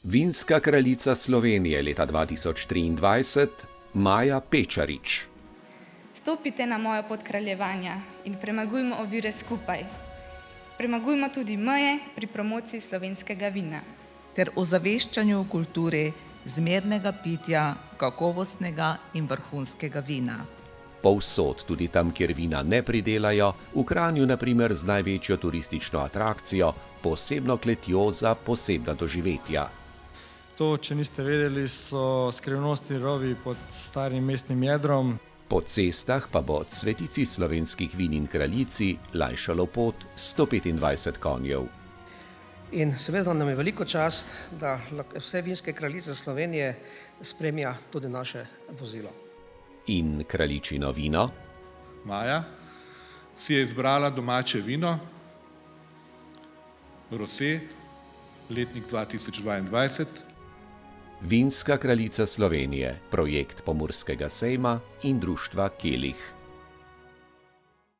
Vinska kraljica Slovenije leta 2023 Maja Pečarič. Stopite na mojo pot kraljevanja in premagujmo ovire skupaj. Premagujmo tudi meje pri promociji slovenskega vina. Ter ozaveščanju kulture zmernega pitja, kakovostnega in vrhunskega vina. Povsod, tudi tam, kjer vina ne pridelajo, v Kranju na primer z največjo turistično atrakcijo, posebno kletjo za posebna doživetja. To, če niste vedeli, so skrivnostni rovi pod starim mestnim jedrom. Po cestah pa bo cvetici slovenskih vin in kraljici lajšalo pot 125 konjev. In seveda nam je veliko čast, da vse vinske kraljice Slovenije spremlja tudi naše vozilo. In kraljičino vino? Maja si je izbrala domače vino, Rosé, letnik 2022. Vinska kraljica Slovenije, projekt Pomurskega sejma in društva Kelih.